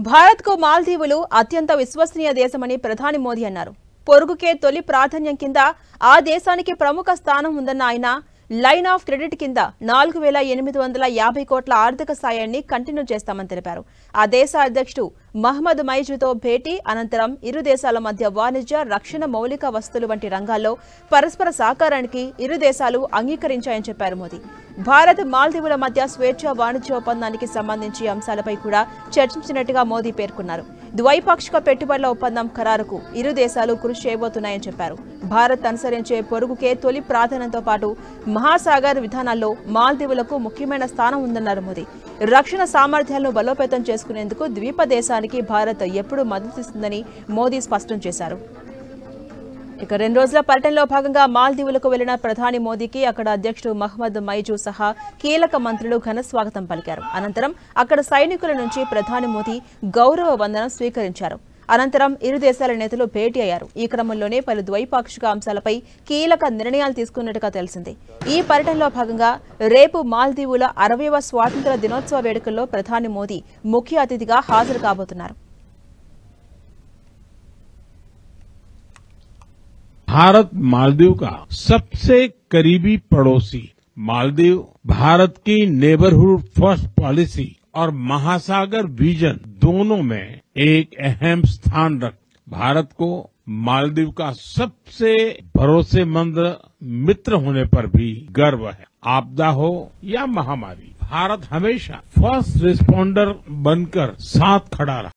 భారత్ కు మాల్దీవులు అత్యంత విశ్వసనీయ దేశమని ప్రధాని మోదీ అన్నారు. పొరుగుకే తొలి ప్రాధాన్యం కింద ఆ దేశానికి ప్రముఖ స్థానం ఉందన్న ఆయన లైన్ ఆఫ్ క్రెడిట్ కింద 4850 కోట్ల ఆర్థిక సాయాన్ని కంటిన్యూ చేస్తామని తెలిపారు. ఆ దేశ అధ్యక్షుడు మహ్మద్ మైజుతో భేటీ అనంతరం ఇరు దేశాల మధ్య వాణిజ్య, రక్షణ, మౌలిక వస్తువులు వంటి రంగాల్లో పరస్పర సహకారానికి ఇరు దేశాలు అంగీకరించాయని చెప్పారు మోదీ. భారత్ మాల్దీవుల మధ్య స్వేచ్ఛ వాణిజ్య ఒప్పందానికి సంబంధించి అంశాలపై కూడా చర్చించినట్టుగా మోదీ పేర్కొన్నారు. ద్వైపాక్షిక పెట్టుబడుల ఒప్పందం ఖరారుకు ఇరు దేశాలు కృషి చేయబోతున్నాయని చెప్పారు. భారత్ అనుసరించే పొరుగుకే తొలి ప్రాధాన్యంతో పాటు మహాసాగర్ విధానాల్లో మాల్దీవులకు ముఖ్యమైన స్థానం ఉందన్నారు మోదీ. రక్షణ సామర్థ్యాలను బలోపేతం చేసుకునేందుకు ద్వీప దేశానికి భారత్ ఎప్పుడూ మద్దతిస్తుందని మోదీ స్పష్టం చేశారు. ఇక 2 రోజుల పర్యటనలో భాగంగా మాల్దీవులకు వెళ్లిన ప్రధాని మోదీకి అక్కడ అధ్యక్షుడు మహ్మద్ మైజు సహా కీలక మంత్రులు ఘన స్వాగతం పలికారు. అనంతరం అక్కడ సైనికుల నుంచి ప్రధాని మోదీ గౌరవ వందనం స్వీకరించారు. అనంతరం ఇరు దేశాల నేతలు భేటీ అయ్యారు. ఈ క్రమంలోనే పలు ద్వైపాక్షిక అంశాలపై కీలక నిర్ణయాలు తీసుకున్నట్టుగా తెలిసింది. ఈ పర్యటనలో భాగంగా రేపు మాల్దీవుల 60వ స్వాతంత్ర దినోత్సవ వేడుకల్లో ప్రధాని మోదీ ముఖ్య అతిథిగా హాజరు కాబోతున్నారు. भारत मालदीव का सबसे करीबी पड़ोसी। मालदीव भारत की नेबरहुड फर्स्ट पॉलिसी और महासागर विजन दोनों में एक अहम स्थान रख भारत को मालदीव का सबसे भरोसेमंद मित्र होने पर भी गर्व है। आपदा हो या महामारी, भारत हमेशा फर्स्ट रिस्पॉन्डर बनकर साथ खड़ा रहा।